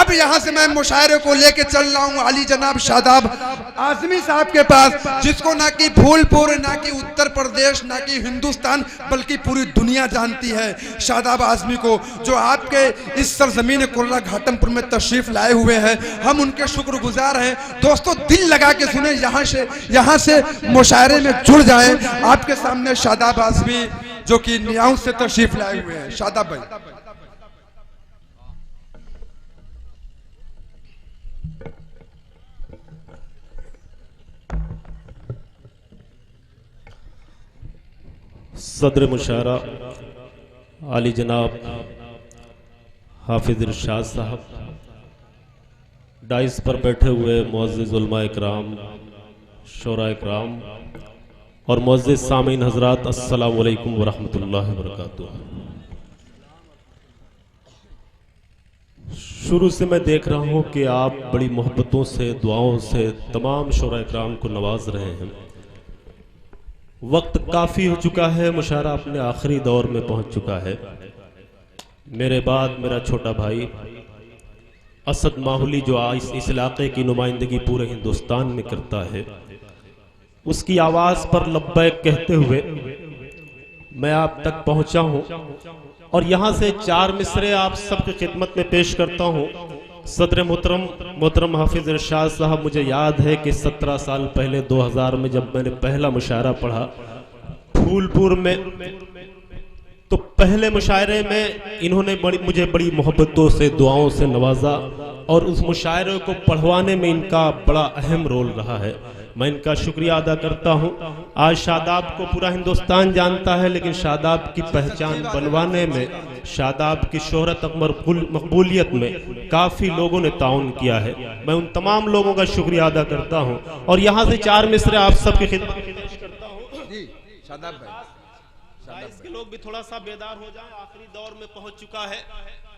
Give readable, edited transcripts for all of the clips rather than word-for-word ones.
अब यहाँ से मैं मुशायरे को लेके चल रहा हूँ आली जनाब शादाब आज़मी साहब के पास, जिसको ना कि फूलपुर, ना कि उत्तर प्रदेश, ना कि हिंदुस्तान, बल्कि पूरी दुनिया जानती है शादाब आज़मी को, जो आपके इस सरजमीन कुर्रा घाटमपुर में तशरीफ लाए हुए हैं। हम उनके शुक्रगुजार हैं। दोस्तों दिल लगा के सुने, यहाँ से मुशायरे में जुड़ जाएं। आपके सामने शादाब आज़मी जो कि न्याऊ से तशरीफ लाए हुए हैं। शादाब भाई। सदर मुशायरा आली जनाब हाफिज इरशाद साहब, डाइस पर बैठे हुए मुअज़्ज़िज़ उलमा इकराम, शोरा इकराम और मुअज़्ज़िज़ सामीन हज़रात, अस्सलामु अलैकुम व रहमतुल्लाहि व बरकातुहू। शुरू से मैं देख रहा हूँ कि आप बड़ी मोहब्बतों से, दुआओं से तमाम शोरा इकराम को नवाज रहे हैं। वक्त काफ़ी हो चुका है, मुशायरा अपने आखिरी दौर में पहुँच चुका है। मेरे बाद मेरा छोटा भाई असद माहुली, जो इस इलाके की नुमाइंदगी पूरे हिंदुस्तान में करता है, उसकी आवाज़ पर लब्बैक कहते हुए मैं आप तक पहुँचा हूँ और यहाँ से 4 मिसरे आप सबकी खिदमत में पेश करता हूँ। सदर मोहतरम हाफिज इरशाद साहब, मुझे याद है कि 17 साल पहले 2000 में जब मैंने पहला मुशायरा पढ़ा फूलपुर में, तो पहले मुशायरे में इन्होंने मुझे बड़ी मोहब्बतों से, दुआओं से नवाजा और उस मुशायरे को पढ़वाने में इनका बड़ा अहम रोल रहा है। मैं इनका शुक्रिया अदा करता हूँ। आज शादाब को पूरा हिंदुस्तान जानता है, लेकिन शादाब की पहचान बनवाने में, शादाब की शोहरत मकबूलियत में काफ़ी लोगों ने ताउन किया है। मैं उन तमाम लोगों का शुक्रिया अदा करता हूँ और यहाँ से 4 मिसरे आप सबकी खिदमत में पेश करता हूँ। शादाब भाई, इसके लोग भी थोड़ा सा बेदार हो जाएं, आखिरी दौर में पहुंच चुका है।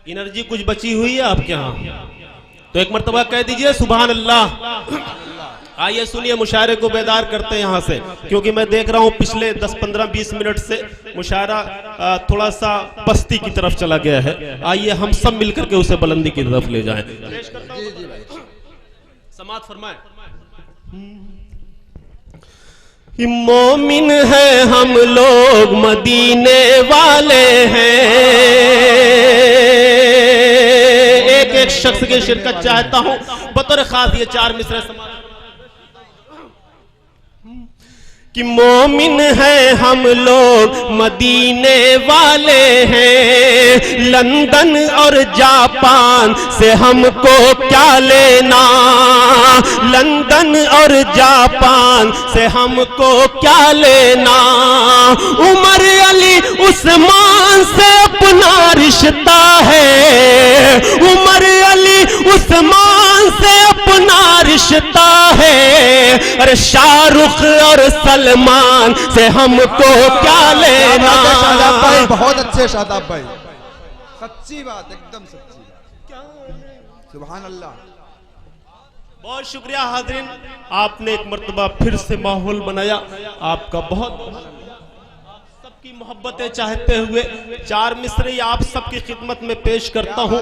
एनर्जी कुछ बची हुई है आपके यहाँ, तो एक मर्तबा कह दीजिए सुभान अल्लाह। आइए सुनिए, मुशायरे को बेदार करते हैं यहाँ से, क्योंकि मैं देख रहा हूँ पिछले 10, 15, 20 मिनट से मुशायरा थोड़ा सा पस्ती की तरफ चला गया है। आइए हम सब मिलकर के उसे बुलंदी की तरफ ले जाएं। समाअत फरमाएं। मोमिन है हम लोग, मदीने वाले हैं। एक शख्स की शिरकत चाहता हूं, बतौर खास ये 4 मिसरे समाज कि मोमिन है हम लोग, मदीने वाले हैं। लंदन और जापान से हमको क्या लेना, लंदन और जापान से हमको क्या लेना। उमर अली उस्मान से अपना रिश्ता है, उमर अली उस्मान से अपना रिश्ता है। अरे शाहरुख और सलमान से हमको क्या लेना। शादाब भाई बहुत अच्छे, शादाब भाई सच्ची बात, एकदम सच्ची बात। सुभान अल्लाह। बहुत शुक्रिया हाज़रीन, आपने एक मर्तबा फिर से माहौल बनाया। आपका बहुत सबकी मोहब्बतें चाहते हुए 4 मिसरे आप सबकी खिदमत में पेश करता हूं।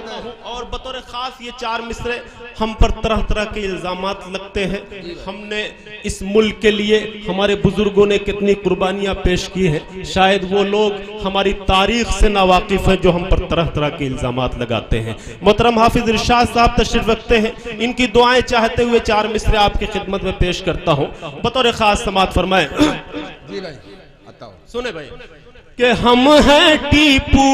और बतौर खास ये 4 मिसरे हम पर तरह तरह के इल्जामात लगते हैं। हमने इस मुल्क के लिए, हमारे बुजुर्गों ने कितनी कुर्बानियां पेश की हैं, शायद वो लोग हमारी तारीख से नावाकिफ हैं जो हम पर तरह तरह के इल्जामात लगाते हैं। मोहतरम हाफिज इरशाद साहब तशरीफ रखते हैं, इनकी दुआएं चाहते हुए 4 मिसरे आपकी खिदमत में पेश करता हूं। बतौर खास समाअत फरमाएं। जी भाई, सुने भाई कि हम हैं टीपू,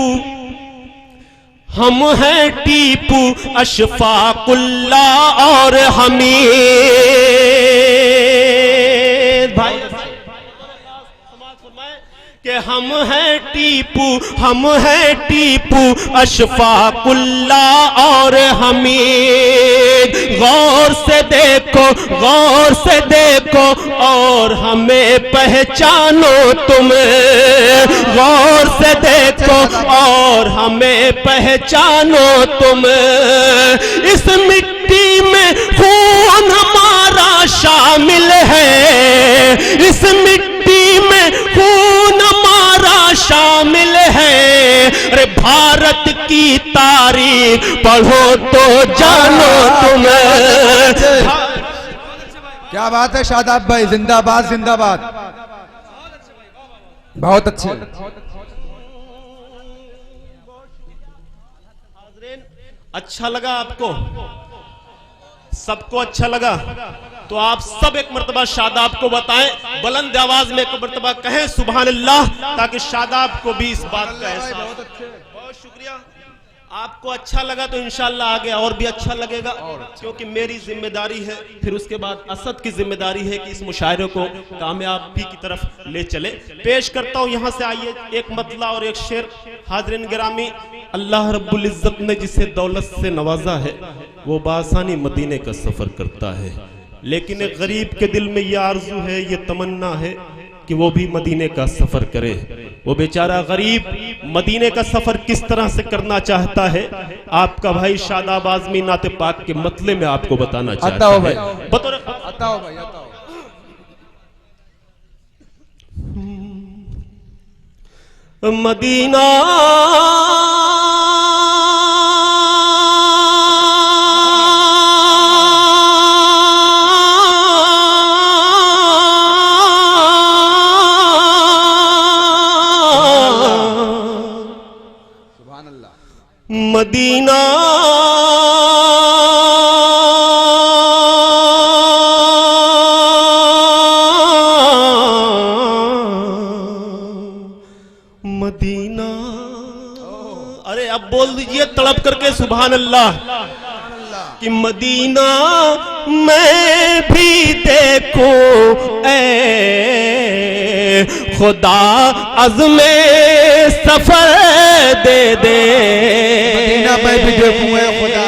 हम हैं टीपू, अशफाकुल्लाह और हमीद भाई कि हम हैं टीपू, हम हैं टीपू, अशफाकुल्लाह और हमीद। गौर से देखो, गौर से देखो और हमें पहचानो तुम, गौर से देखो और हमें पहचानो तुम। इस मिट्टी में खून हमारा शामिल है, इस मिट्टी में खून हमारा शामिल है। अरे भारत की तारीख पढ़ो तो जानो तुम्हें। क्या बात है शादाब भाई, जिंदाबाद जिंदाबाद, बहुत अच्छे। अच्छा लगा आपको? सबको अच्छा लगा? तो आप सब एक मर्तबा शादाब को बताएं, बुलंद आवाज में एक मर्तबा कहें सुभान अल्लाह, ताकि शादाब को भी इस बात का एहसास। बहुत शुक्रिया। आपको अच्छा लगा तो इंशाल्लाह आगे और भी अच्छा लगेगा, क्योंकि मेरी जिम्मेदारी है, फिर उसके बाद असद की जिम्मेदारी है कि इस मुशायरे को कामयाबी की तरफ ले चले। पेश करता हूं यहां से, आइए एक मतला और एक शेर। हाज़रीन गिरामी, अल्लाह रब्बुल इज्जत ने जिसे दौलत से नवाजा है वो बासानी मदीने का सफर करता है, लेकिन एक गरीब के दिल में यह आरजू है, ये तमन्ना है कि वो भी मदीने का सफर करे। वो बेचारा गरीब मदीने का सफर किस तरह से करना चाहता है, आपका भाई शादाब आज़मी नाते पाक के मतले में आपको बताना चाहता है। बतौर बताओ भाई, बताओ। मदीना मदीना मदीना। अरे अब बोल दीजिए तड़प करके सुभान अल्लाह, कि मदीना मैं भी देखूं ऐ खुदा अज़्मे सफर दे दे। मदीना मैं भी देखूं ऐ खुदा,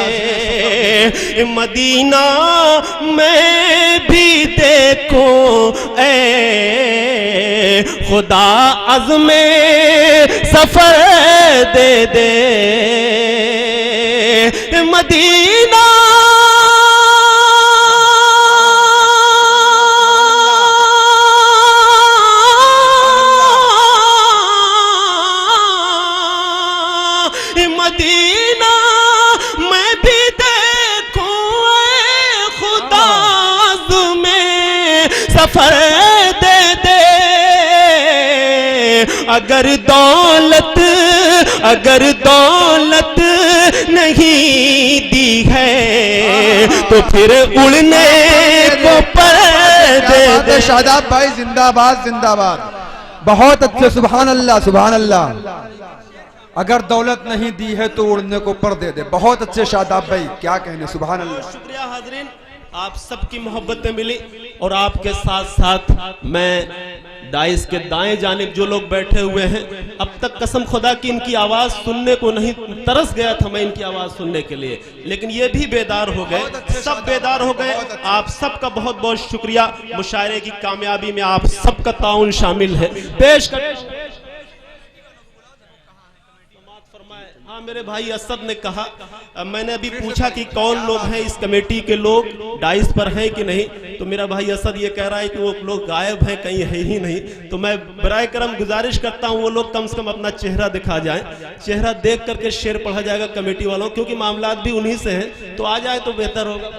मदीना मैं भी देखूं ऐ खुदा अज़्मे सफर दे दे। मदीना मदीना मैं भी देखूं खुदा में सफर दे दे। अगर दौलत नहीं दी है तो फिर उड़ने को पर दे दे। शादाब भाई जिंदाबाद जिंदाबाद, बहुत अच्छे, सुभान अल्लाह सुभान अल्लाह। अगर दौलत नहीं दी है तो उड़ने को पर दे दे। बहुत अच्छे शादाब भाई, क्या कहने, सुभान अल्लाह। शुक्रिया हाज़रीन, आप सबकी मोहब्बतें मिली, और आपके साथ साथ मैं डाइस के दाएं जानिब जो लोग बैठे हुए हैं, अब तक कसम खुदा की इनकी आवाज सुनने को नहीं, तरस गया था मैं इनकी आवाज सुनने के लिए, लेकिन ये भी बेदार हो गए, सब बेदार हो गए। आप सबका बहुत बहुत शुक्रिया। मुशायरे की कामयाबी में आप सबका ताउन शामिल है। पेश कर। हाँ, मेरे भाई असद ने कहा, मैंने अभी पूछा कि कौन लोग हैं इस कमेटी के लोग, डाइस पर हैं कि नहीं, तो मेरा भाई असद ये कह रहा है कि वो लोग गायब हैं, कहीं है ही नहीं। तो मैं बराए करम गुजारिश करता हूँ वो लोग कम से कम अपना चेहरा दिखा जाएं, चेहरा देख करके शेर पढ़ा जाएगा कमेटी वालों, क्योंकि मामलात भी उन्हीं से हैं, तो आ जाए तो बेहतर होगा।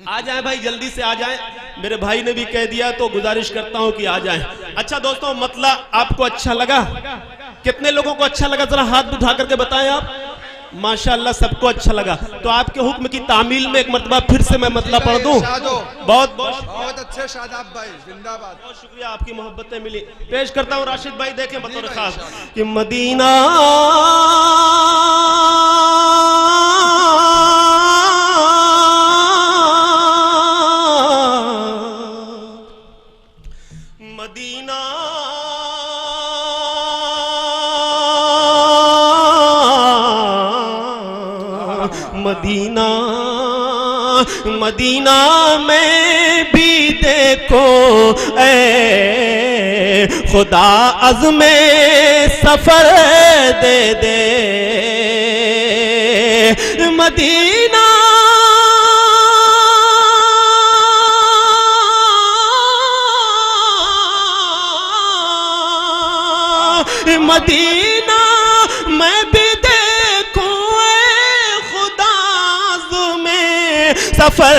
आ जाए भाई, जल्दी से आ जाए। मेरे भाई ने भी कह दिया तो गुजारिश करता हूं कि आ जाए। अच्छा दोस्तों, मतला आपको अच्छा लगा? कितने लोगों को अच्छा लगा, जरा हाथ उठा करके बताएं आप। माशाअल्लाह सबको अच्छा लगा। तो आपके हुक्म की तामील में एक मरतबा फिर से मैं मतला पढ़ दूं। बहुत बहुत अच्छे शादाब भाई, जिंदाबाद। बहुत शुक्रिया, आपकी मोहब्बतें मिली। पेश करता हूं राशिद भाई, देखें बतौर खास कि मदीना मदीना मदीना मदीना में भी देखो ऐ खुदा अज़्मे सफर दे दे। मदीना मदीना मैं भी देखूं ऐ खुदा में सफर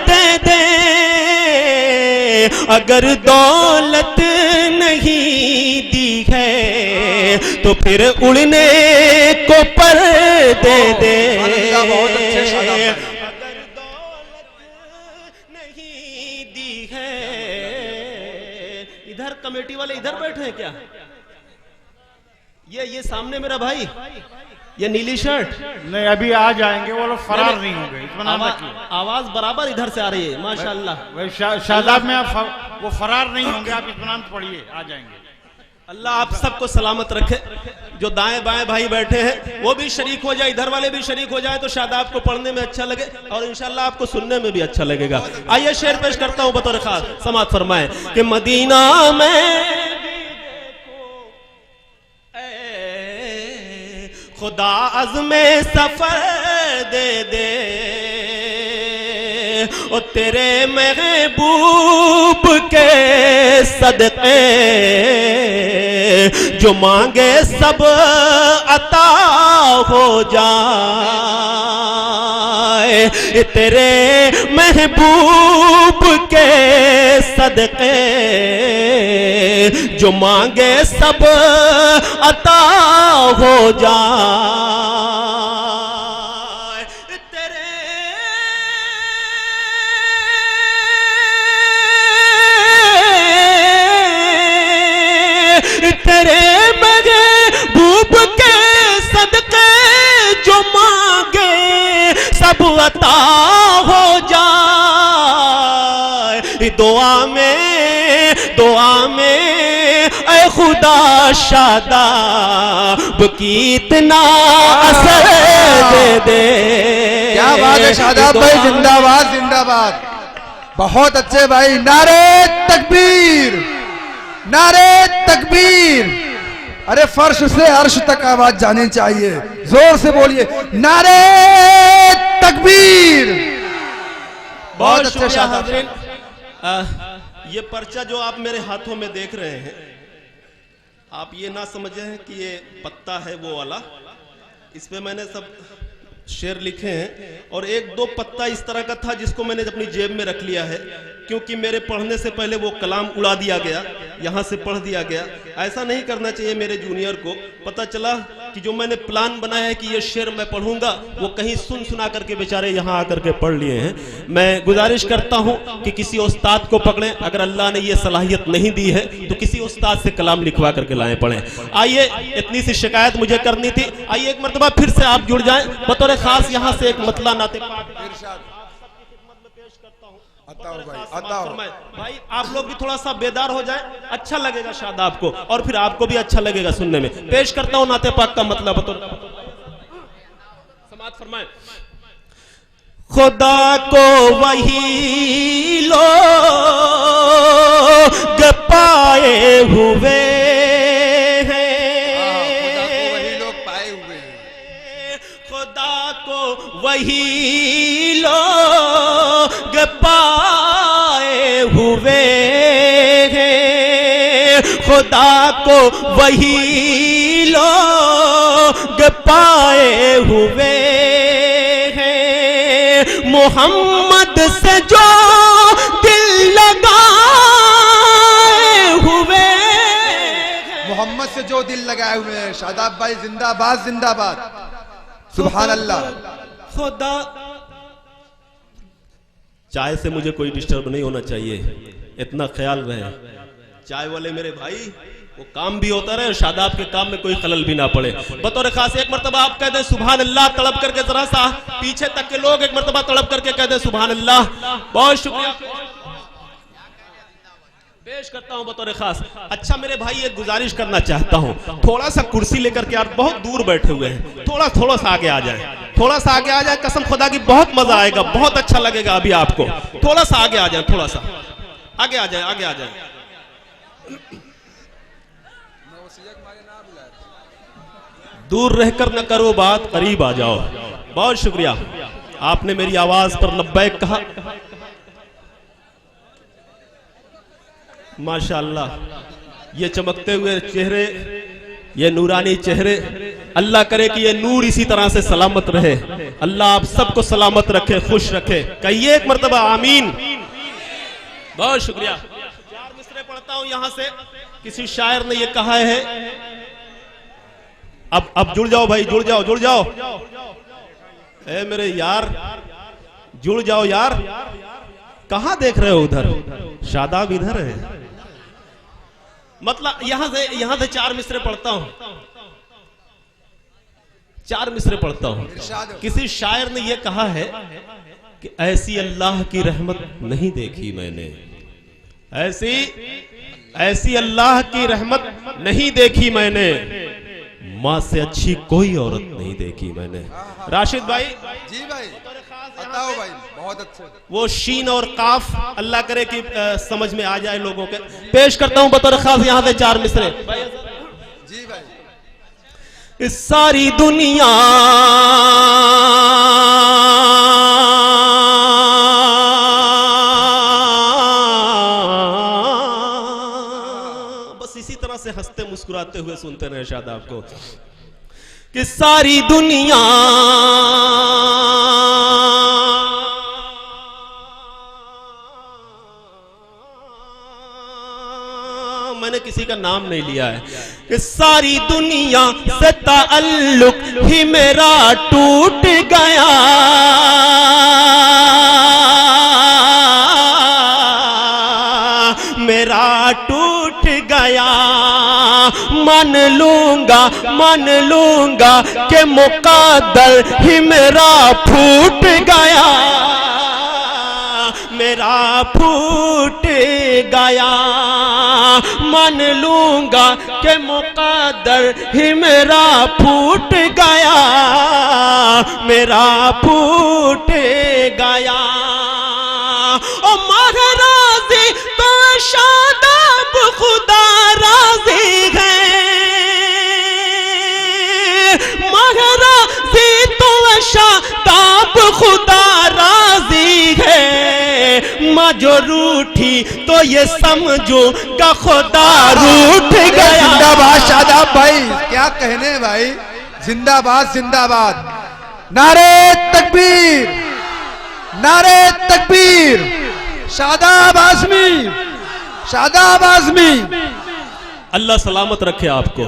दे दे, अगर दौलत नहीं दी है तो फिर उड़ने को पर दे दे। बहुत अच्छे शादाब, अगर दौलत नहीं दी है। इधर कमेटी वाले इधर बैठे हैं क्या? ये सामने मेरा भाई, ये नीली शर्ट नहीं, अभी आ जाएंगे वो लोग, फरार नहीं होंगे, इत्मीनान रखिए। आवाज बराबर इधर से आ रही है माशाअल्लाह। शादाब में आप वो फरार नहीं होंगे, आप इत्मीनान पढ़िए, आ जाएंगे। अल्लाह आप सबको सलामत रखे। जो दाएं बाएं भाई बैठे हैं वो भी शरीक हो जाए, इधर वाले भी शरीक हो जाए तो शायद आपको पढ़ने में अच्छा लगे और इंशाल्लाह आपको सुनने में भी अच्छा लगेगा। आइए शेर पेश करता हूं बतौर खास, समाअत फरमाएं कि मदीना में खुदा अज़्मे सफर दे दे, और तेरे महबूब के सदक़े जो मांगे सब अता हो जाए, तेरे महबूब के सदक़े जो मांगे सब अता हो जाए, तेरे महबूब के सदक़े जो मांगे सब अता हो जाए। दुआ में ऐ खुदा शादाब की इतना असर दे दे। क्या बात है शादाब भाई, जिंदाबाद जिंदाबाद, बहुत अच्छे भाई। नारे तकबीर, नारे तकबीर। अरे फर्श से अर्श तक आवाज जानी चाहिए, जोर से बोलिए नारे तकबीर। बहुत अच्छे शादाब। ये पर्चा जो आप मेरे हाथों में देख रहे हैं, आप ये ना समझें कि ये पत्ता है वो वाला, इस पे मैंने सब शेर लिखे हैं और एक दो पत्ता इस तरह का था जिसको मैंने अपनी जेब में रख लिया है, क्योंकि मेरे पढ़ने से पहले वो कलाम उड़ा दिया गया, यहाँ से पढ़ दिया गया। ऐसा नहीं करना चाहिए मेरे जूनियर को। पता चला कि जो मैंने प्लान बनाया है कि ये शेर मैं पढ़ूंगा, वो कहीं सुना करके बेचारे यहाँ आकर के पढ़ लिए हैं। मैं गुजारिश करता हूँ कि किसी उस्ताद को पकड़ें, अगर अल्लाह ने ये सलाहियत नहीं दी है तो किसी उस्ताद से कलाम लिखवा करके लाएं, पढ़ें। आइए, इतनी सी शिकायत मुझे करनी थी। आइए एक मरतबा फिर से आप जुड़ जाएं। बतौर खास यहाँ से एक मतला नाते भाई, आप लोग भी थोड़ा सा बेदार हो जाए, अच्छा लगेगा शादाब को और फिर आपको भी अच्छा लगेगा सुनने में। पेश करता हूं नाते पाक का मतलब, समाअत फरमाएं। खुदा को वही लोग पाए हुए हैं, वही लोग पाए हुए हैं, खुदा को वही लोग पाए हुए हैं, खुदा को वही लोग पाए हुए हैं। मोहम्मद से जो दिल लगाए हुए, मोहम्मद से जो दिल लगाए हुए हैं। शादाब भाई जिंदाबाद जिंदाबाद, सुभान अल्लाह। खुदा, चाय से मुझे कोई डिस्टर्ब नहीं होना चाहिए, इतना ख्याल रहे। चाय वाले मेरे भाई, वो काम भी होता रहे और शादाब के काम में कोई खलल भी ना पड़े। बतौर खास एक मरतबा आप कह दे सुभान अल्लाह, तड़प करके जरा सा पीछे तक के लोग एक मरतबा तड़प करके कह दे सुभान अल्लाह। बहुत शुक्रिया पेश करता हूं बतौर खास। अच्छा मेरे भाई, एक गुजारिश करना चाहता हूं, थोड़ा सा कुर्सी लेकर के, आप बहुत दूर बैठे हुए हैं, थोड़ा सा आगे आ जाए, थोड़ा सा आगे आ जाए, कसम खुदा की बहुत मजा आएगा, बहुत अच्छा लगेगा अभी आपको। थोड़ा सा आगे आ जाए, थोड़ा सा आगे आ जाए, आगे आ जाए। दूर रहकर न करो बात, करीब आ जाओ। बहुत शुक्रिया, आपने मेरी आवाज पर लब्बैक कहा, माशाअल्लाह। ये चमकते हुए चेहरे ये नूरानी चेहरे, अल्लाह करे कि ये नूर इसी तरह से सलामत रहे। अल्लाह आप सबको सलामत रखे, खुश रखे। कहिए एक मर्तबा आमीन। बहुत शुक्रिया। 4 मिसरे पढ़ता हूं यहां से। किसी शायर ने ये कहा है, अब जुड़ जाओ भाई, जुड़ जाओ, जुड़ जाओ। ए मेरे यार, जुड़ जाओ यार। कहां देख रहे हो? उधर शादाब इधर है। मतलब यहां से 4 मिसरे पढ़ता हूं, 4 मिसरे पढ़ता हूं। किसी शायर ने यह कहा है कि ऐसी अल्लाह की रहमत नहीं देखी मैंने, ऐसी अल्लाह की रहमत नहीं देखी मैंने, मां से अच्छी कोई औरत नहीं देखी मैंने। राशिद भाई जी भाई, बताओ भाई, बहुत अच्छे। वो शीन और काफ अल्लाह करे कि समझ में आ जाए लोगों के। पेश करता हूं बतौर खास यहां से 4 मिसरे। जी भाई। इस सारी दुनिया बस इसी तरह से हंसते मुस्कुराते हुए सुनते रहे शादाब को कि सारी दुनिया मैंने किसी का नाम नहीं लिया है कि सारी दुनिया से ताल्लुक ही मेरा टूट गया, मेरा टूट गया। मान लूंगा कि मुक़द्दर ही मेरा फूट गया, मेरा फूट गया। मान लूंगा कि मुक़द्दर ही मेरा फूट गया, मेरा फूट गया। ओ महाराजी तो शादाब खुदा राजी है, महाराजी तो शादाब खुदा राजी है। माँ जो रूठी तो ये समझो का खुदा रूठ गया। जिंदाबाद शादाब भाई, क्या कहने भाई, जिंदाबाद जिंदाबाद। नारे तकबीर, नारे तकबीर। शादाब आज़मी, शादाब आज़मी। अल्लाह सलामत रखे आपको।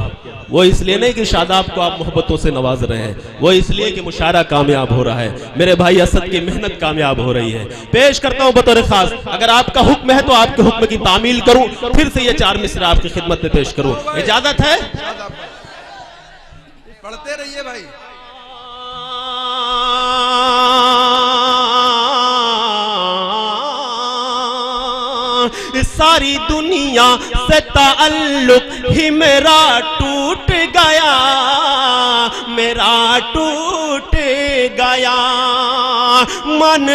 वो इसलिए नहीं कि शादाब को आप मोहब्बतों से नवाज रहे हैं, वो इसलिए कि मुशायरा कामयाब हो रहा है। मेरे भाई असद की मेहनत कामयाब हो रही है। पेश करता हूं बतौर खास, अगर आपका हुक्म है तो आपके हुक्म की तामील करूं, फिर से ये 4 मिसरे आपकी खिदमत में पेश करूं। इजाजत है? पढ़ते रहिए भाई। सारी दुनिया से ताल्लुक ही मेरा टूट गया, मेरा टूट गया। मान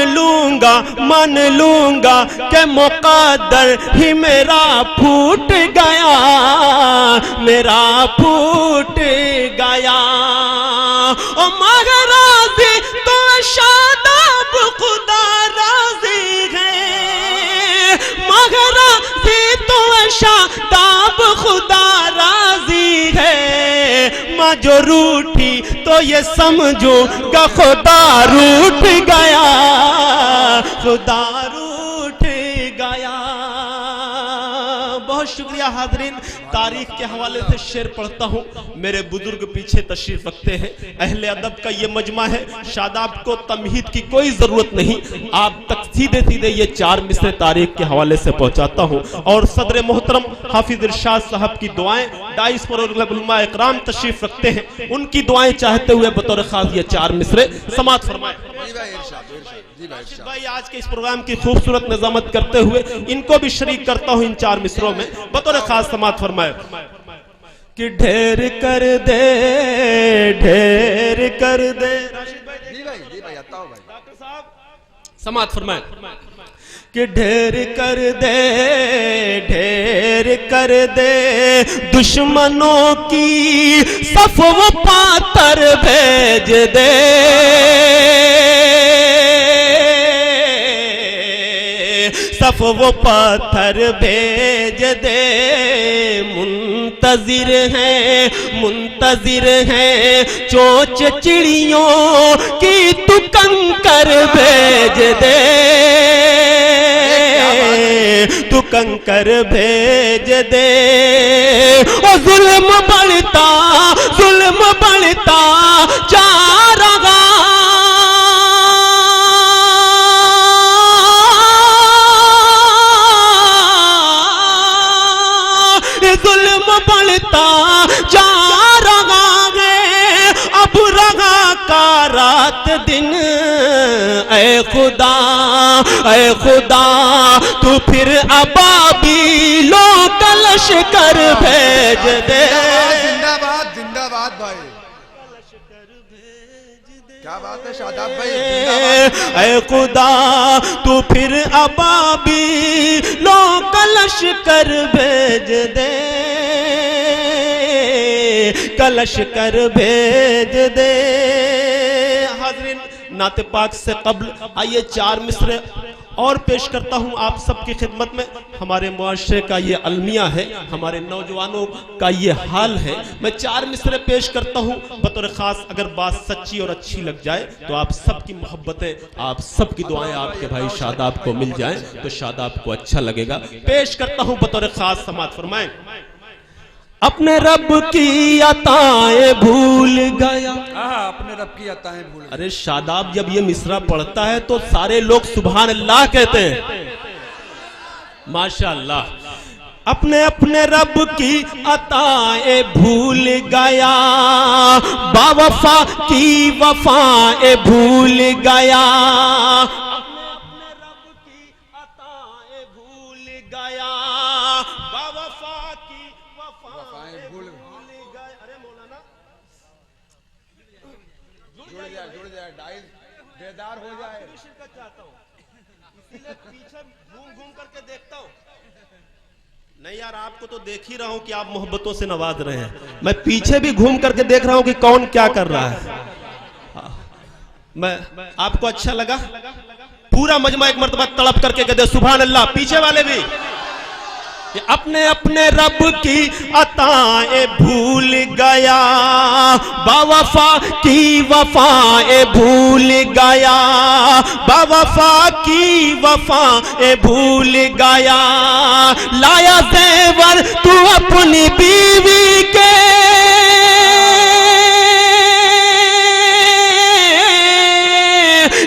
लूंगा कि मुक़द्दर ही मेरा फूट गया, मेरा फूट गया। ओ महाराजी तो शादाब खुदा राजी है, महाराजी तो शादाब खुदा राजी है। माँ जो रूठी तो ये समझो का खुदा रूठ गया, खुदा रूठ गया। बहुत शुक्रिया हाज़रीन। तारीख के हवाले से शेर पढ़ता हूँ। मेरे बुजुर्ग पीछे तशरीफ रखते हैं। अहले अदब का ये मजमा है, शादाब को तमहीद की कोई जरूरत नहीं, आप तक सीधे सीधे ये 4 मिसरे तारीख के हवाले से पहुंचाता हूँ। और सदर मोहतरम हाफिज इरशाद साहब की दुआएं, डाइस पर उलमा इकराम तशरीफ रखते हैं, उनकी दुआएं चाहते हुए बतौर खास ये 4 मिसरे समाअत फरमाए। भाई आज के इस प्रोग्राम की खूबसूरत निजामत करते हुए इनको भी शरीक करता हूँ इन 4 मिसरों में, बतौर खास समाअत फरमाए कि ढेर कर दे, ढेर कर दे। जी भाई आता हूं भाई। डॉक्टर साहब समाअत फरमाए कि ढेर कर दे दुश्मनों की सफ वो पातर भेज दे, सफ वो पत्थर भेज दे। मुंतजिर हैं चोंच चिड़ियों की, तू कंकर भेज दे, तू कंकर भेज दे। ओ जुल्म बढ़ता जा रहा, जुल्म बढ़ता जा रहा है, अब रहा का रात दिन। ऐ खुदा तू फिर अबाबीलों का लश्कर भेज दे। जिंदाबाद जिंदाबाद भाई, क्या बात है शादाब भाई। ऐ खुदा तू फिर अबाबीलों का लश्कर भेज दे, कलश कर भेज दे। हाज़रीन, नाते पाक से कब्ल आइए 4 मिसरे और पेश करता हूं आप सबकी खिदमत में। हमारे मुआशरे का ये अलमिया है, हमारे नौजवानों का ये हाल है। मैं 4 मिसरे पेश करता हूं बतौर खास, अगर बात सच्ची और अच्छी लग जाए तो आप सबकी मोहब्बतें, आप सबकी दुआएं आपके भाई शादाब को मिल जाएं तो शादाब को अच्छा लगेगा। पेश करता हूं बतौर खास, समाअत फरमाएं। अपने रब की अताएं भूल गया, अपने रब की अताएं भूल गया। अरे शादाब जब ये मिसरा पढ़ता है तो सारे लोग सुभान अल्लाह कहते हैं, माशाअल्लाह। अपने रब की अताएं भूल गया, बावफा की वफाएं भूल गया, अपने रब की अताएं भूल गया, बावफा की वफाएं भूल गया। अरे मौलाना जुड़ जाए डाइल बेदार हो जाए। शिरकत चाहता हूँ, इसीलिए पीछे घूम करके देखता हूँ। नहीं यार, आपको तो देख ही रहा हूं कि आप मोहब्बतों से नवाज रहे हैं। मैं पीछे भी घूम करके देख रहा हूं कि कौन क्या कर रहा है। मैं आपको अच्छा लगा? पूरा मजमा एक मर्तबा तड़प करके कह दे सुभान अल्लाह। पीछे वाले भी अपने रब की अताएं भूल गया, बावफा की वफाएं भूल गया, बावफा की वफाएं भूल गया। लाया ज़ेवर तू अपनी बीवी के,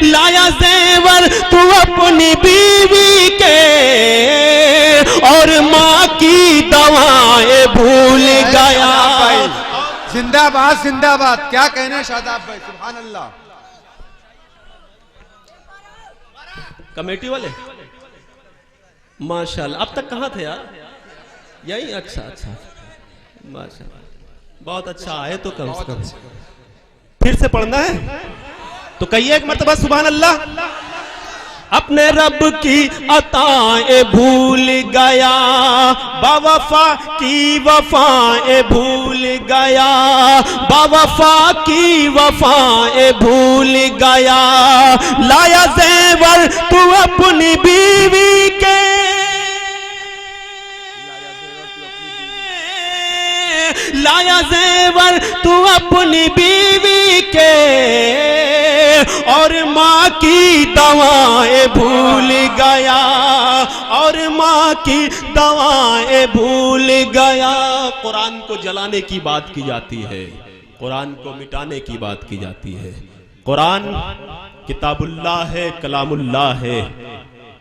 लाया ज़ेवर तू अपनी बीवी के, और माँ की दवाएं भूल गया। जिंदाबाद जिंदाबाद, क्या कहने शादाब भाई, सुभान अल्लाह। कमेटी वाले माशाल्लाह, अब तक कहाँ थे यार? यही, अच्छा माशाल्लाह, बहुत अच्छा आए तो कम से कम। फिर से पढ़ना है तो कहिए एक मर्तबा सुभान अल्लाह। अपने रब की अताएं भूल गया, बावफा की वफाएं भूल गया, बावफा की वफाएं भूल गया। लाया ज़ेवर तू अपनी बीवी के, लाया ज़ेवर तू अपनी बीवी के, और माँ की दवाएं भूल गया, और माँ की दवाएं भूल गया। कुरान को जलाने की बात की जाती है, कुरान को मिटाने की बात की जाती है। कुरान किताबुल्लाह है, कलामुल्लाह है,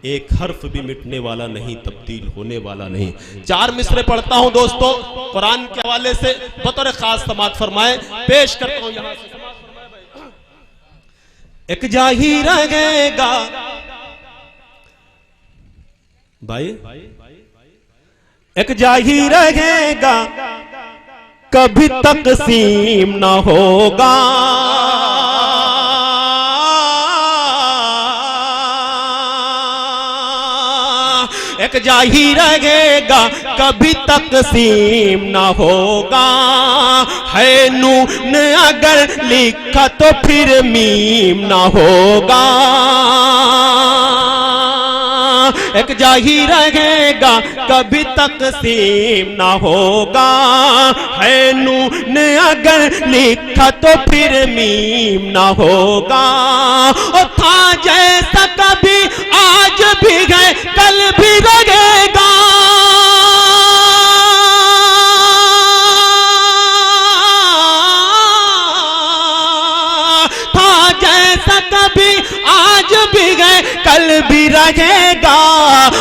एक हर्फ भी मिटने वाला नहीं, तब्दील होने वाला नहीं। 4 मिसरे पढ़ता हूं दोस्तों कुरान के हवाले से, बतौर खास समाअत फरमाए। पेश करता हूं यहां से। एक जाही रहेगा भाई, एक जाही रहेगा, कभी तकसीम ना होगा। एक जाही रहेगा, कभी तकसीम ना होगा। है नून अगर लिखा तो फिर मीम ना होगा। एक जा ही रहेगा, कभी तकसीम ना होगा। है नून अगर लिखा तो फिर मीम ना होगा। और था जैसा कभी आज भी है कल भी रहेगा। था जैसा कभी आज भी है कल भी रहेगा।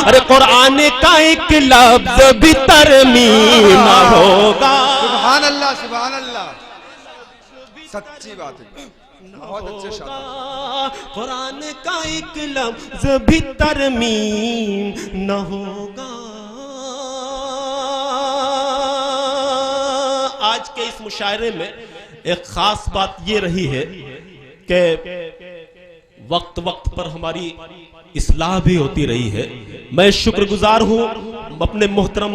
अरे कुरान का एक लफ्ज भी तरमीम ना होगा। सुभान अल्लाह, सुभान अल्लाह, सच्ची बात है, बहुत अच्छे शब्द। कुरान का एक लफ्ज भी तरमीम न होगा। आज के इस मुशायरे में एक खास बात ये रही है कि वक्त वक्त पर हमारी इस्लाह भी होती रही है। मैं शुक्रगुजार हूँ अपने मोहतरम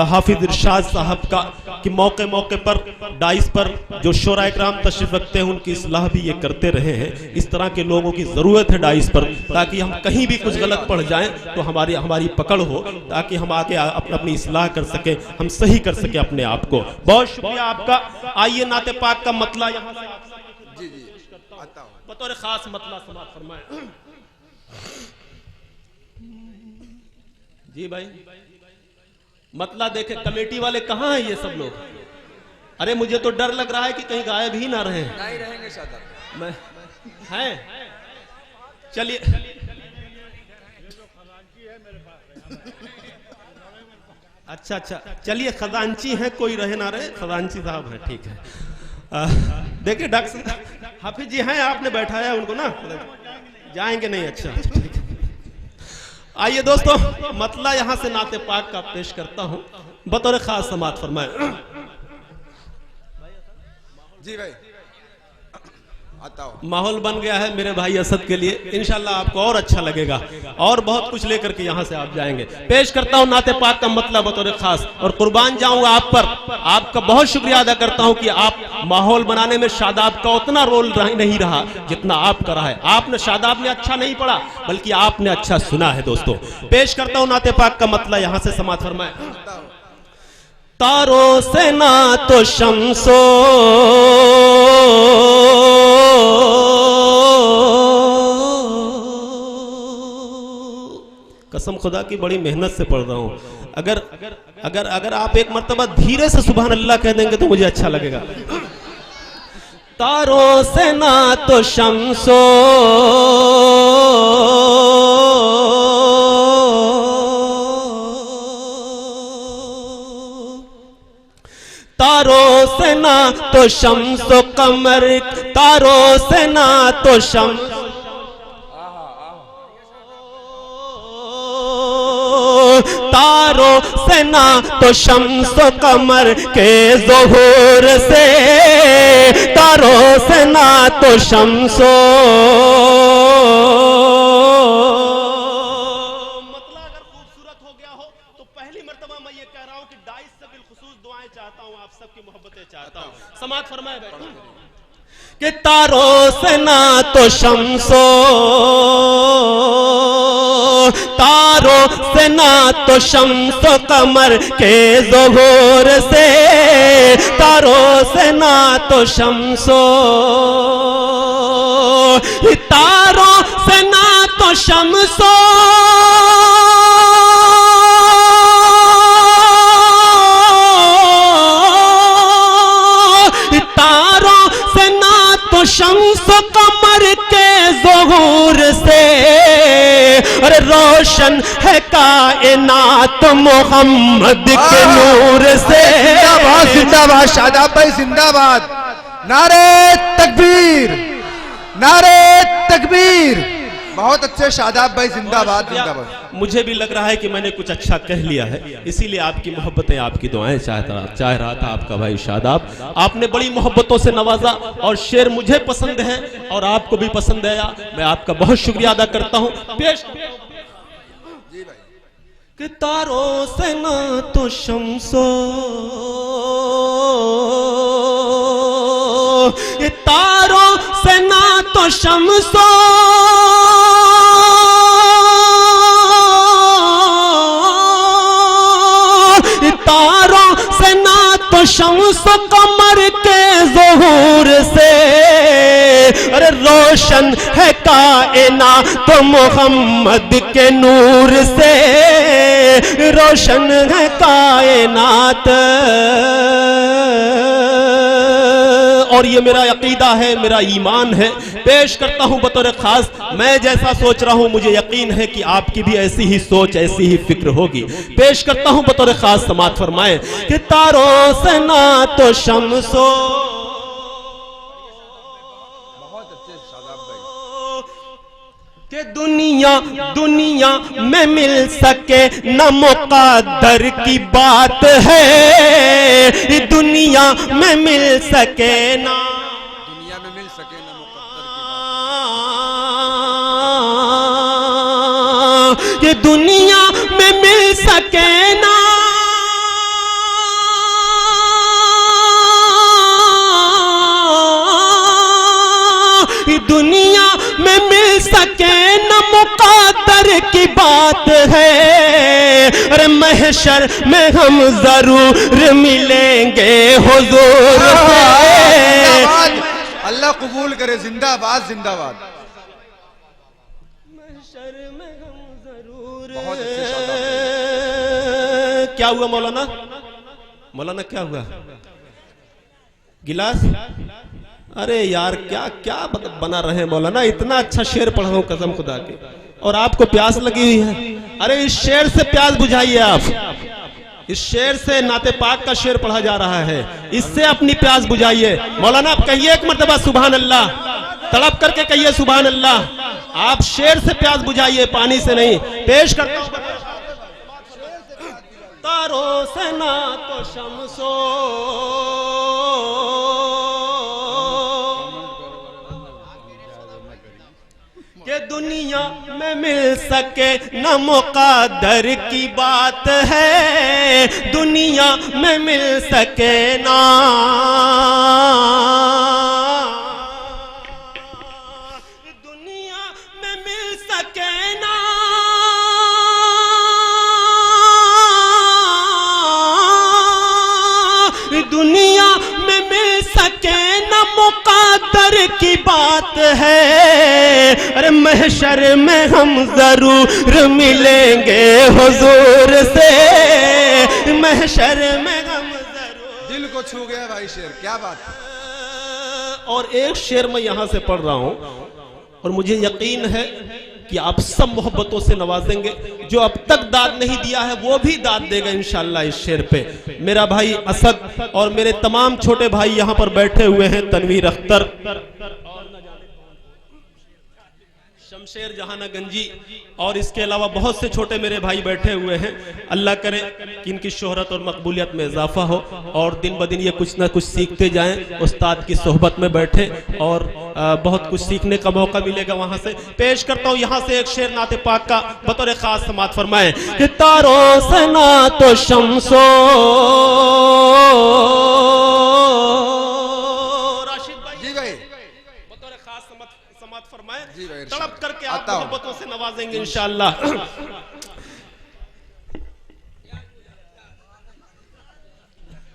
हाफिज इरशाद साहब का कि मौके मौके पर डाइस पर जो शोरा इकराम तशरीफ रखते हैं उनकी इस्लाह भी ये करते रहे हैं। इस तरह के लोगों की ज़रूरत है डाइस पर, ताकि हम कहीं भी कुछ गलत पढ़ जाएं तो हमारी पकड़ हो, ताकि हम आगे अपनी इस्लाह कर सके, हम सही कर सके अपने आप को। बहुत शुक्रिया आपका। आइए नाते पाक का मतला यहाँ से जी आता हूँ, बतौर खास मतला समाप्त फरमाएं। जी भाई, मतला देखे कमेटी वाले कहाँ हैं ये सब लोग? अरे मुझे तो डर लग रहा है कि कहीं गायब ही ना रहे। नहीं रहेंगे शादाब, मैं हैं, चलिए अच्छा अच्छा, चलिए खजांची है, कोई रहे ना रहे, खजांची साहब हैं, ठीक है। देखिए डॉक्टर साहब हाफिज जी हैं, आपने बैठाया उनको ना, जाएंगे नहीं? अच्छा ठीक है। आइए दोस्तों, मतला यहां से नाते पाक का पेश करता हूं, बतौर खास समात फरमाए। जी भाई आता हूँ। माहौल बन गया है मेरे भाई असद के लिए, इंशाल्लाह आपको और अच्छा लगेगा और बहुत कुछ लेकर के यहां से आप जाएंगे। पेश करता हूं नाते पाक का मतलब बतौर खास, और कुर्बान जाऊंगा आप पर। आपका बहुत शुक्रिया अदा करता हूं कि आप माहौल बनाने में शादाब का उतना रोल नहीं रहा जितना आपका रहा है। आपने शादाब ने अच्छा नहीं पढ़ा, बल्कि आपने अच्छा सुना है। दोस्तों पेश करता हूं नाते पाक का मतलब, यहां से समात फरमाए। तारों से ना तो शम्सो कसम खुदा की बड़ी मेहनत से पढ़ रहा हूं। अगर अगर अगर आप एक मर्तबा धीरे से सुभान अल्लाह कह देंगे तो मुझे अच्छा लगेगा। तारों से ना तो शम्सो तारों से ना तो शम्सो कमर, तारों से ना तो शम्स, तारों से ना तो शम्सो कमर के ज़ुहूर से, तारों से ना तो शम्सो। मतलब अगर खूबसूरत हो गया हो तो पहली मर्तबा मैं ये कह रहा हूं कि डाइस से बिलखुसूस दुआएं चाहता हूं, आप सबकी मोहब्बतें चाहता हूं। समात फरमाए कि तारों से ना तो शम्सो, तारों से ना तो शम्सो कमर के ज़ुहूर से, तारों से ना तो शम्सो, तारों से ना तो शम्सो, तारों से ना तो शम्सो कमर के ज़ुहूर से। अरे रोशन है कायनात मोहम्मद के नूर से। जिंदाबाद जिंदाबाद शादाब भाई जिंदाबाद, नारे तकबीर, नारे तकबीर। बहुत अच्छे शादाब भाई जिंदाबाद जिंदाबाद। मुझे भी लग रहा है कि मैंने कुछ अच्छा कह लिया है, इसीलिए आपकी मोहब्बतें आपकी दुआएं चाह रहा था आपका भाई शादाब। आपने बड़ी मोहब्बतों से नवाजा और शेर मुझे पसंद है और आपको भी पसंद आया, मैं आपका बहुत शुक्रिया अदा करता हूं। पेश कि तारों से ना तो शम्सो, तारों से ना तो शम्सो, शम्स कमर के ज़ुहूर से, अरे रोशन है कायनात तो मोहम्मद के नूर से, रोशन है कायनात। और ये मेरा अकीदा है, मेरा ईमान है। पेश करता हूं बतौर खास, मैं जैसा सोच रहा हूं मुझे यकीन है कि आपकी भी ऐसी ही सोच, ऐसी ही फिक्र होगी। पेश करता हूं बतौर खास, समात फरमाए कि तारों से ना तो शम्सो, कि दुनिया में मिल सके न मुक़द्दर की बात है, दुनिया में मिल सके ना, दुनिया में मिल सके ना मुक़द्दर की बात, कि दुनिया में मिल सके ना, दुनिया में मिल सके न मुक़द्दर की बात है। अरे महशर में हम जरूर मिलेंगे हुजूर से। अल्लाह कबूल करे, जिंदाबाद जिंदाबाद। महशर में हम जरूर। बहुत अच्छे शाबाश। क्या हुआ मौलाना? मौलाना क्या हुआ? गिलास? अरे यार क्या क्या बना रहे हैं मौलाना, इतना अच्छा शेर पढ़ा हूं कसम खुदा के, और आपको प्यास लगी हुई है। अरे इस शेर से प्यास बुझाइए आप, इस शेर से नाते पाक का शेर पढ़ा जा रहा है, इससे अपनी प्यास बुझाइए। मौलाना आप कहिए एक मर्तबा सुभान अल्लाह, तड़प करके कहिए सुभान अल्लाह। आप शेर से प्यास बुझाइए, पानी से नहीं। पेश करता हूं तारों से ना तो शम्सो, कि दुनिया में मिल सके न मुक़द्दर की बात है, दुनिया में मिल सके ना, दुनिया में मिल सके ना, दुनिया में मिल सके न मुक़द्दर की बात है। अरे महशर में हम जरूर मिलेंगे हुजूर से, महशर में हम जरूर। दिल को छू गया भाई शेर, क्या बात है। और एक शेर मैं यहां से पढ़ रहा हूं और मुझे यकीन है कि आप सब मोहब्बतों से नवाजेंगे। जो अब तक दाद नहीं दिया है वो भी दाद देगा इंशाअल्लाह इस शेर पे। मेरा भाई असद और मेरे तमाम छोटे भाई यहाँ पर बैठे हुए हैं, तनवीर अख्तर, शमशेर जहाना गंजी, और इसके अलावा बहुत से छोटे मेरे भाई बैठे हुए हैं। अल्लाह करे कि इनकी शोहरत और मकबूलियत में इजाफा हो और दिन ब दिन ये कुछ ना कुछ सीखते जाएं, उस्ताद की सोहबत में बैठे और बहुत कुछ सीखने का मौका मिलेगा वहां से। पेश करता हूँ यहाँ से एक शेर नाते पाक का बतौर खास, समात फरमाए कि तारों से ना तो शम्सो, तड़प करके आप मोहब्बतों से नवाजेंगे इंशाअल्लाह।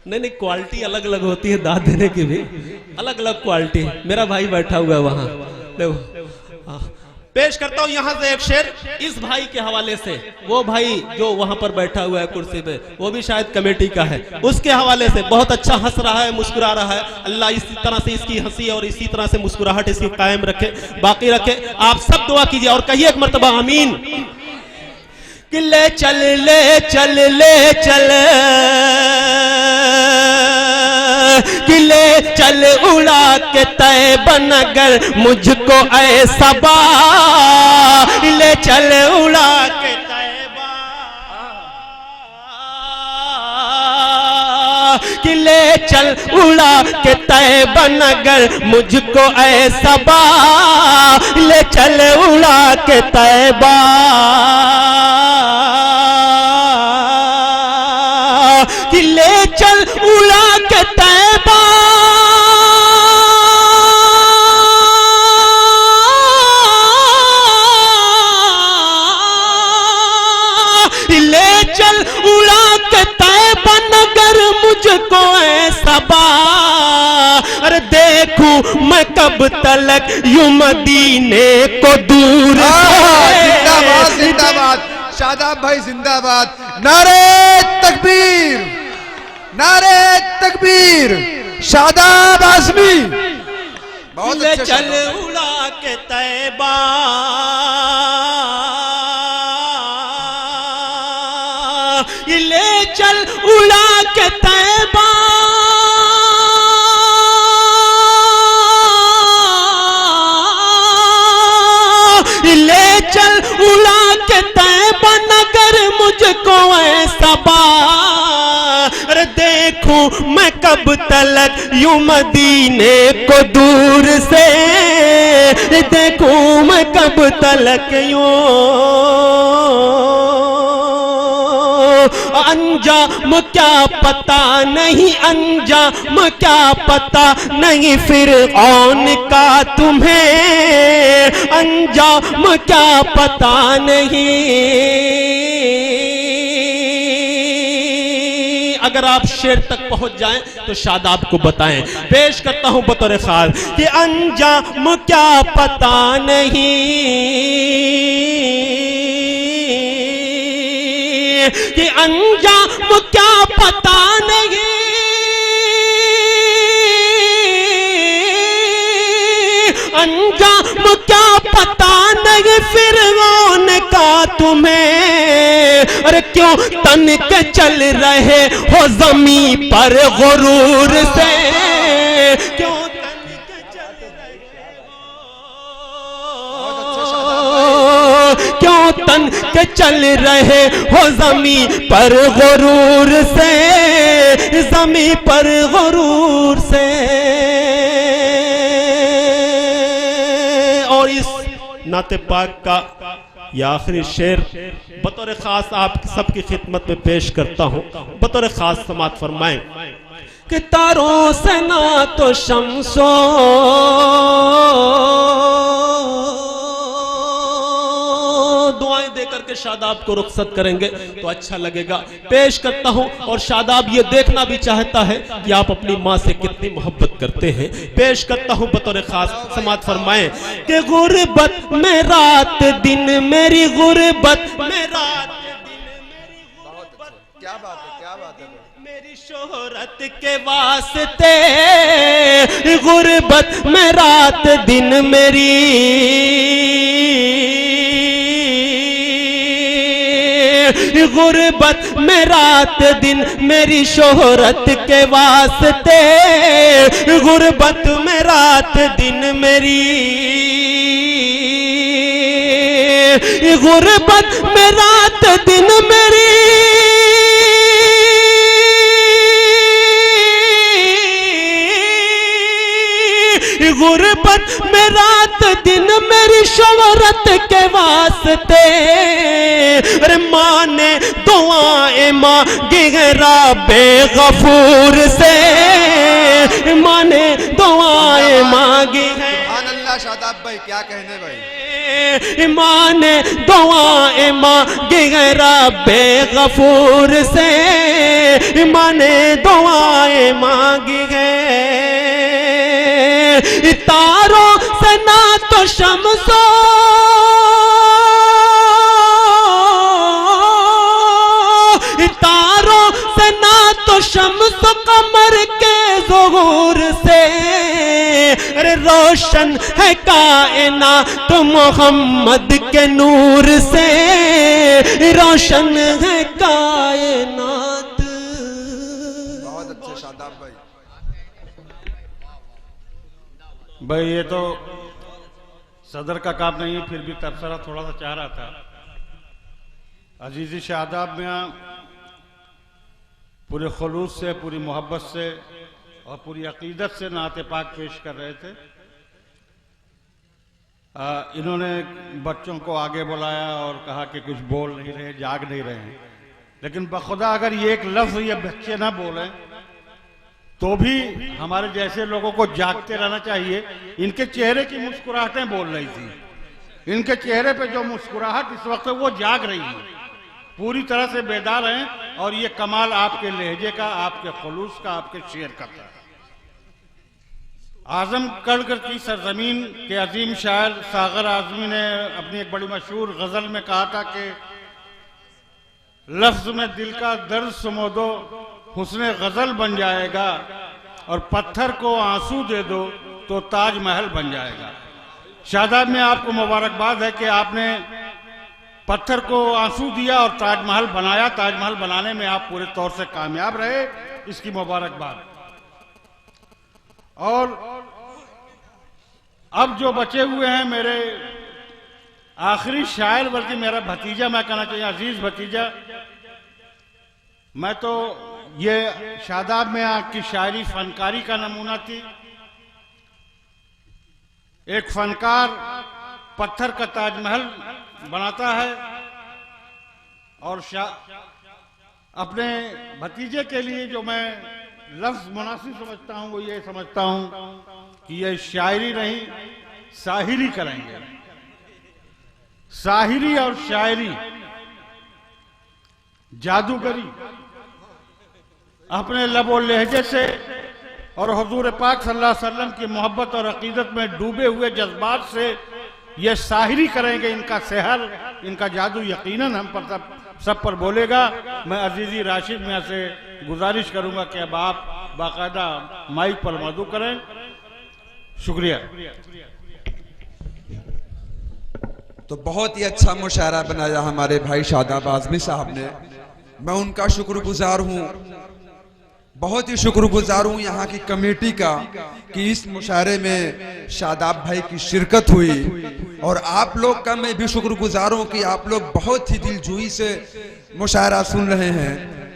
नहीं, क्वालिटी अलग अलग होती है, दाद देने की भी अलग अलग क्वालिटी। मेरा भाई बैठा हुआ है वहां, देखो। पेश करता हूं यहां से एक शेर इस भाई के हवाले से। वो भाई जो वहां पर बैठा हुआ है कुर्सी पे, वो भी शायद कमेटी का है, उसके हवाले से बहुत अच्छा हंस रहा है, मुस्कुरा रहा है। अल्लाह इसी तरह से इसकी हंसी और इसी तरह से मुस्कुराहट इसकी कायम रखे, बाकी रखे। आप सब दुआ कीजिए और कहिए एक मर्तबा आमीन। कि ले चल ले चल ले चल, कि ले चल उड़ा के तैब नगर मुझको ऐसा बा, ले चल उड़ा के तैबा, कि ले चल उड़ा के तैब नगर मुझको ऐसा बा, ले चल उड़ा के तैबा, कि ले चल उड़ा के तैबा, ले चल उड़ा के तैबा नगर मुझको ऐसा सबा, अरे देखूं मैं कब तलक यूं मदीने को दूर जिंदाबाद जिंदाबाद, शादाब भाई जिंदाबाद। नारे तकबीर, नारे तकबीर, शादाब आज़मी। बहुत अच्छे चल उड़ा के तैबा, ले चल उड़ा के तैबा, ले चल उड़ा के तैबा नगर मुझको ऐसा बा, अरे देखूं मैं कब तलक यूं मदीने को दूर से, देखूं मैं कब तलक यूं अंजाम क्या पता नहीं, अंजाम क्या पता नहीं फिरऔन का तुम्हें, अंजाम क्या पता नहीं। अगर आप शेर तक पहुंच जाएं तो शादाब को बताएं। पेश करता हूं बतौर खास कि अंजाम क्या पता नहीं, कि अंजाम क्या पता नहीं, अंजाम क्या पता नहीं फिरऔन का तुम्हें, अरे क्यों तन के चल रहे हो ज़मी पर गुरूर से, क्यों तन के चल रहे हो, क्यों तन के चल रहे हो ज़मी पर गुरूर से, ज़मी पर गुरूर से। और इस नाते पाक का यह आखिरी शेर बतौर खास आप सबकी खिदमत में पेश करता हूं। बतौर खास समात फरमाएं कि तारों से ना तो शम्सो दुआएं देकर के शादाब को रुखसत करेंगे तो अच्छा लगेगा। पेश करता हूं और शादाब ये देखना भी चाहता है कि आप अपनी माँ से कितनी मोहब्बत करते हैं। पेश करता हूं बतौर खास समात फरमाएं कि गुर्बत में रात दिन मेरी, गुर्बत में रात दिन मेरी, क्या बात है, क्या बात है मेरी शोहरत के वास्ते, गुर्बत में रात दिन मेरी, गुर्बत में रात दिन मेरी शोहरत के वास्ते, गुर्बत में रात दिन मेरी, गुर्बत में रात दिन मेरी, गुर्बत में रात दिन मेरी शोहरत के वास्ते, अरे माँ ने दुआएं मांगी है रब्बे गफूर से, माँ ने दुआएं मांगी है। सुभान अल्लाह शादाब भाई, क्या कहने भाई। माँ ने दुआएं मांगी है रब्बे गफूर से, माँ ने दुआएं मांगी है। तारों से ना तो शम्सो तारों से ना तो शम्स कमर के ज़ुहूर से, अरे रोशन है कायनात मोहम्मद के नूर से, रोशन है कायनात। बहुत अच्छे शादाब भाई। भाई ये तो सदर का काम नहीं है, फिर भी तबसरा थोड़ा सा चाह रहा था। अजीज़ी शादाब में पूरे खुलूस से, पूरी मोहब्बत से और पूरी अकीदत से नाते पाक पेश कर रहे थे। इन्होंने बच्चों को आगे बुलाया और कहा कि कुछ बोल नहीं रहे, जाग नहीं रहे हैं, लेकिन बखुदा अगर ये एक लफ्ज़ ये बच्चे ना बोलें तो भी हमारे जैसे लोगों को जागते रहना चाहिए। इनके चेहरे की मुस्कुराहटें बोल रही थी, इनके चेहरे पे जो मुस्कुराहट इस वक्त वो जाग रही है। पूरी तरह से बेदार हैं और ये कमाल आपके लहजे का, आपके खुलूस का, आपके शेर का था। आजमगढ़ की सरजमीन के अजीम शायर सागर आजमी ने अपनी एक बड़ी मशहूर गजल में कहा था कि लफ्ज में दिल का दर्द सुमो दो, हुस्ने गजल बन जाएगा, और पत्थर को आंसू दे दो तो ताजमहल बन जाएगा। शादाब में आपको मुबारकबाद है कि आपने पत्थर को आंसू दिया और ताजमहल बनाया। ताजमहल बनाने में आप पूरे तौर से कामयाब रहे, इसकी मुबारकबाद। और अब जो बचे हुए हैं मेरे आखिरी शायर, बल्कि मेरा भतीजा मैं कहना चाहिए, अजीज भतीजा। मैं तो ये शादाब में आपकी शायरी फनकारी का नमूना थी। एक फनकार पत्थर का ताजमहल बनाता है और अपने भतीजे के लिए जो मैं लफ्ज मुनासिब समझता हूं वो ये समझता हूं कि ये शायरी नहीं साहिरी करेंगे। साहिरी और शायरी, जादूगरी अपने लबो लहजे से और हुजूर पाक सल्लल्लाहु अलैहि वसल्लम की मोहब्बत और अकीदत में डूबे हुए जज्बात से ये साहिरी करेंगे। इनका सेहर, इनका जादू यकीनन हम पर सब पर बोलेगा। मैं अजीजी राशिद में से गुजारिश करूंगा कि अब आप बाकायदा माइक पर मदू करें। शुक्रिया। तो बहुत ही अच्छा मुशायरा बनाया हमारे भाई शादाब आजमी साहब ने। मैं उनका शुक्रगुजार हूँ, बहुत ही शुक्रगुजार हूँ यहाँ की कमेटी का कि इस मुशायरे में शादाब भाई की शिरकत हुई। और आप लोग का मैं भी शुक्रगुजार हूँ कि आप लोग बहुत ही दिलजोई से मुशायरा सुन रहे हैं।